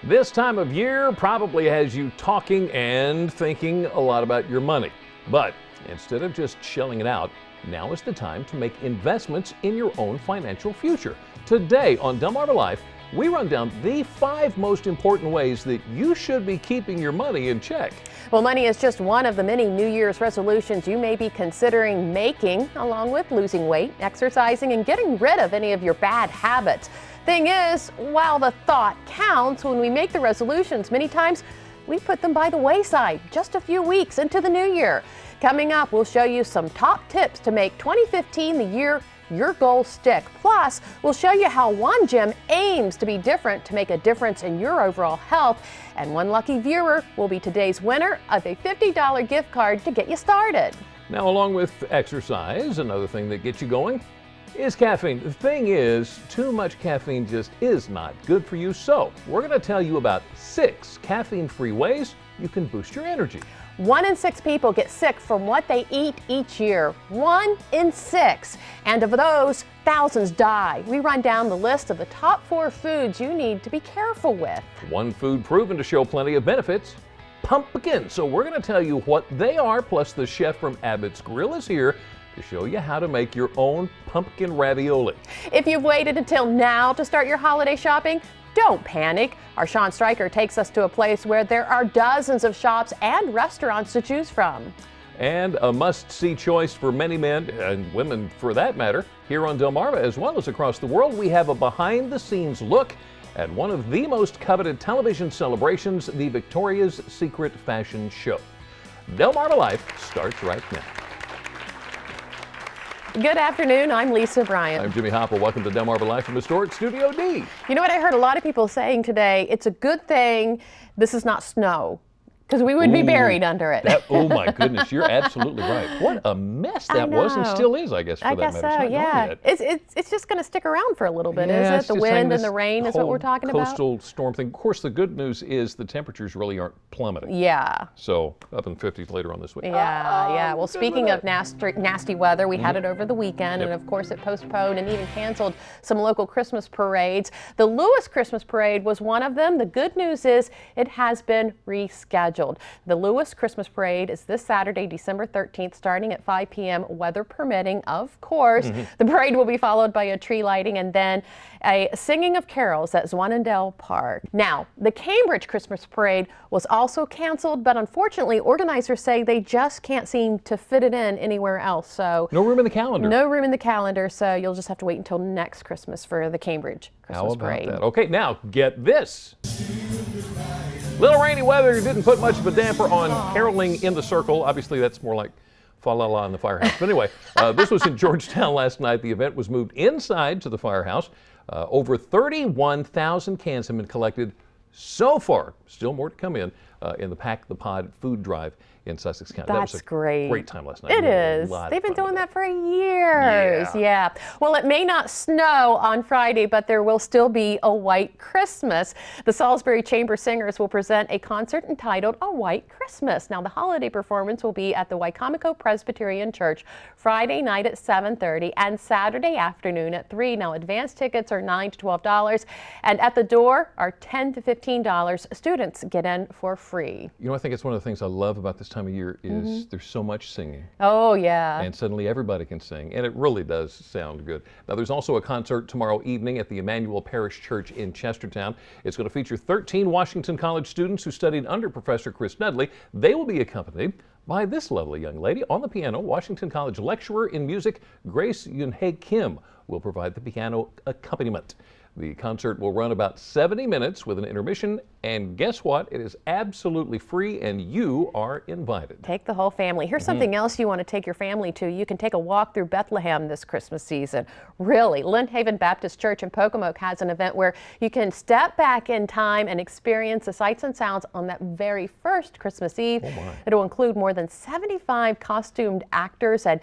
This time of year probably has you talking and thinking a lot about your money. But instead of just shelling it out, now is the time to make investments in your own financial future. Today on DelmarvaLife, we run down the 5 most important ways that you should be keeping your money in check. Well, money is just one of the many New Year's resolutions you may be considering making, along with losing weight, exercising, and getting rid of any of your bad habits. Thing is, while the thought counts, when we make the resolutions, many times we put them by the wayside just a few weeks into the new year. Coming up, we'll show you some top tips to make 2015 the year your goals stick. Plus, we'll show you how one gym aims to be different to make a difference in your overall health. And one lucky viewer will be today's winner of a $50 gift card to get you started. Now, along with exercise, another thing that gets you going is caffeine. The thing is, too much caffeine just is not good for you. So we're going to tell you about 6 caffeine-free ways you can boost your energy. 1 in 6 people get sick from what they eat each year. 1 in 6. And of those, thousands die. We run down the list of the top 4 foods you need to be careful with. One food proven to show plenty of benefits: pumpkin. So we're going to tell you what they are, plus the chef from Abbott's Grill is here to show you how to make your own pumpkin ravioli. If you've waited until now to start your holiday shopping, don't panic. Our Sean Stryker takes us to a place where there are dozens of shops and restaurants to choose from. And a must-see choice for many men, and women for that matter, here on Delmarava as well as across the world, we have a behind-the-scenes look at one of the most coveted television celebrations, the Victoria's Secret Fashion Show. DelmarvaLife starts right now. Good afternoon, I'm Lisa Bryant. I'm Jimmy Hoppa. Welcome to DelmarvaLife from Historic Studio D. You know what I heard a lot of people saying today? It's a good thing this is not snow, because we would be buried under it. Oh my goodness, you're absolutely right. What a mess that was and still is, I guess, for that matter. I guess so, yeah. It's just going to stick around for a little bit, isn't it? The wind and the rain is what we're talking about. Coastal storm thing. Of course, the good news is the temperatures really aren't plummeting. Yeah. So up in the 50s later on this week. Yeah. Well, speaking of nasty weather, we had it over the weekend, and of course it postponed and even canceled some local Christmas parades. The Lewis Christmas Parade was one of them. The good news is it has been rescheduled. The Lewis Christmas Parade is this Saturday, December 13th, starting at 5 p.m., weather permitting, of course. The parade will be followed by a tree lighting and then a singing of carols at Zwannendale Park. Now, the Cambridge Christmas Parade was also canceled, but unfortunately, organizers say they just can't seem to fit it in anywhere else. So no room in the calendar. No room in the calendar, so you'll just have to wait until next Christmas for the Cambridge Christmas Parade. How about that? Okay, now get this. Little rainy weather didn't put much of a damper on caroling in the circle. Obviously, that's more like fa la la in the firehouse. But anyway, this was in Georgetown last night. The event was moved inside to the firehouse. Over 31,000 cans have been collected so far. Still more to come in the Pack the Pod food drive in Sussex County. That's that was a great. Great time last night. It is. They've been doing that for years. Yeah. Well, it may not snow on Friday, but there will still be a white Christmas. The Salisbury Chamber Singers will present a concert entitled A White Christmas. Now, the holiday performance will be at the Wicomico Presbyterian Church Friday night at 7:30 and Saturday afternoon at 3. Now, advance tickets are $9 to $12, and at the door are $10 to $15. Students get in for free. You know, I think it's one of the things I love about this time of year is there's so much singing. Oh, yeah. And suddenly everybody can sing, and it really does sound good. Now, there's also a concert tomorrow evening at the Emmanuel Parish Church in Chestertown. It's going to feature 13 Washington College students who studied under Professor Chris Dudley. They will be accompanied by this lovely young lady on the piano. Washington College lecturer in music Grace Yunhei Kim will provide the piano accompaniment. The concert will run about 70 minutes with an intermission, and guess what? It is absolutely free, and you are invited. Take the whole family. Here's something else you want to take your family to. You can take a walk through Bethlehem this Christmas season. Really, Lynnhaven Baptist Church in Pocomoke has an event where you can step back in time and experience the sights and sounds on that very first Christmas Eve. It'll include more than 75 costumed actors and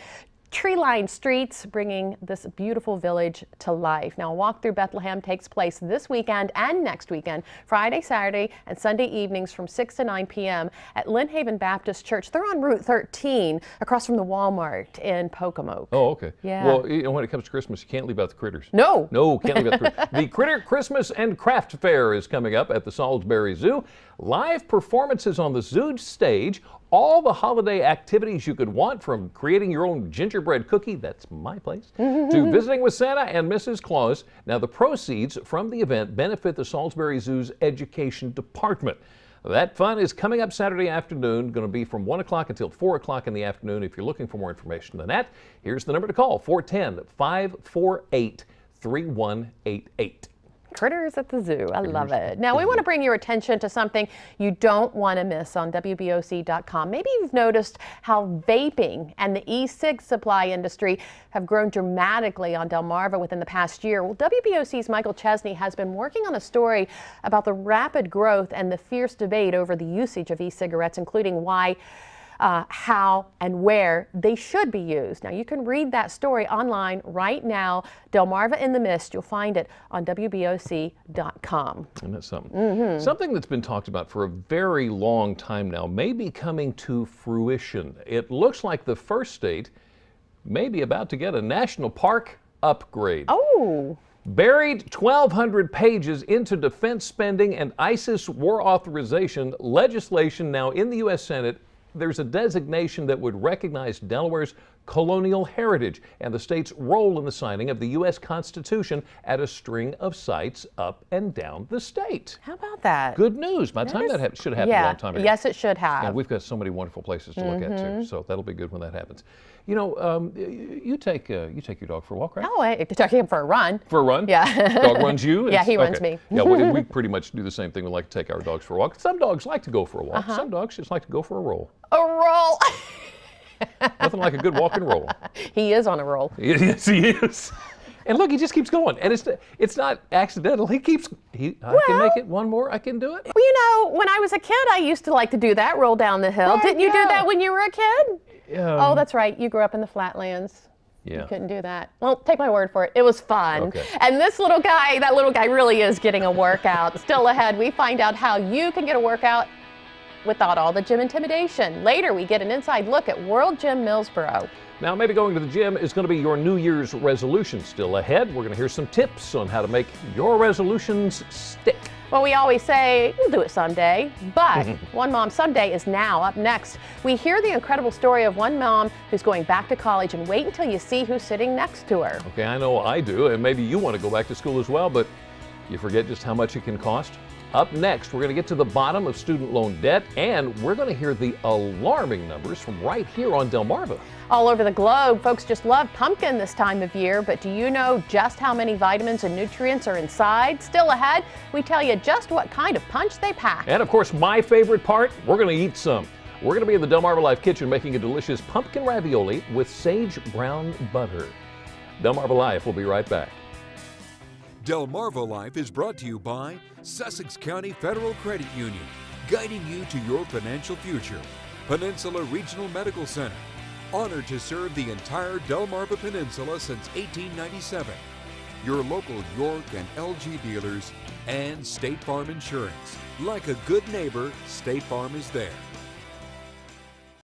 tree-lined streets, bringing this beautiful village to life. Now, a walk through Bethlehem takes place this weekend and next weekend, Friday, Saturday, and Sunday evenings from 6 to 9 p.m. at Lynn Haven Baptist Church. They're on Route 13 across from the Walmart in Pocomoke. Oh, okay. Yeah. Well, you know, when it comes to Christmas, you can't leave out the critters. No. No, can't leave out the critters. The Critter Christmas and Craft Fair is coming up at the Salisbury Zoo. Live performances on the zoo stage. All the holiday activities you could want, from creating your own gingerbread cookie, that's my place, to visiting with Santa and Mrs. Claus. Now, the proceeds from the event benefit the Salisbury Zoo's education department. That fun is coming up Saturday afternoon, going to be from 1 o'clock until 4 o'clock in the afternoon. If you're looking for more information than that, here's the number to call, 410-548-3188. Critters at the zoo. I love it. Now, we want to bring your attention to something you don't want to miss on WBOC.com. Maybe you've noticed how vaping and the e-cig supply industry have grown dramatically on Delmarva within the past year. Well, WBOC's Michael Chesney has been working on a story about the rapid growth and the fierce debate over the usage of e-cigarettes, including why, how, and where they should be used. Now, you can read that story online right now. Delmarva in the Mist. You'll find it on WBOC.com. And that's something. Something that's been talked about for a very long time now may be coming to fruition. It looks like the first state may be about to get a national park upgrade. Oh. Buried 1,200 pages into defense spending and ISIS war authorization legislation now in the U.S. Senate, there's a designation that would recognize Delaware's colonial heritage and the state's role in the signing of the U.S. Constitution at a string of sites up and down the state. How about that? Good news. By the time that should have happened a long time ago. Yes, it should have. And we've got so many wonderful places to look at too, so that'll be good when that happens. You know, you take your dog for a walk, right? Oh, I took him for a run. For a run? Yeah. Dog runs you? Yeah, he runs me. Yeah, we pretty much do the same thing. We like to take our dogs for a walk. Some dogs like to go for a walk. Some dogs just like to go for a roll. A roll. Nothing like a good walk and roll. He is on a roll. Yes, he is. And look, he just keeps going. And it's not accidental. I can make it one more. I can do it. Well, you know, when I was a kid, I used to like to do that, roll down the hill. Didn't you do that when you were a kid? Oh, that's right. You grew up in the flatlands. Yeah. You couldn't do that. Well, take my word for it. It was fun. Okay. And this little guy, that little guy really is getting a workout. Still ahead, we find out how you can get a workout without all the gym intimidation. Later, we get an inside look at World Gym Millsboro. Now, maybe going to the gym is going to be your New Year's resolution. Still ahead, we're going to hear some tips on how to make your resolutions stick. Well, we always say, we'll do it someday, but One Mom Someday is now. Up next, we hear the incredible story of one mom who's going back to college, and wait until you see who's sitting next to her. Okay, I know I do, and maybe you want to go back to school as well, but you forget just how much it can cost. Up next, we're going to get to the bottom of student loan debt, and we're going to hear the alarming numbers from right here on Delmarva. All over the globe, folks just love pumpkin this time of year, but do you know just how many vitamins and nutrients are inside? Still ahead, we tell you just what kind of punch they pack. And of course, my favorite part, we're going to eat some. We're going to be in the DelmarvaLife kitchen making a delicious pumpkin ravioli with sage brown butter. DelmarvaLife will be right back. DelmarvaLife is brought to you by Sussex County Federal Credit Union, guiding you to your financial future. Peninsula Regional Medical Center, honored to serve the entire Delmarva Peninsula since 1897. Your local York and LG dealers, and State Farm Insurance. Like a good neighbor, State Farm is there.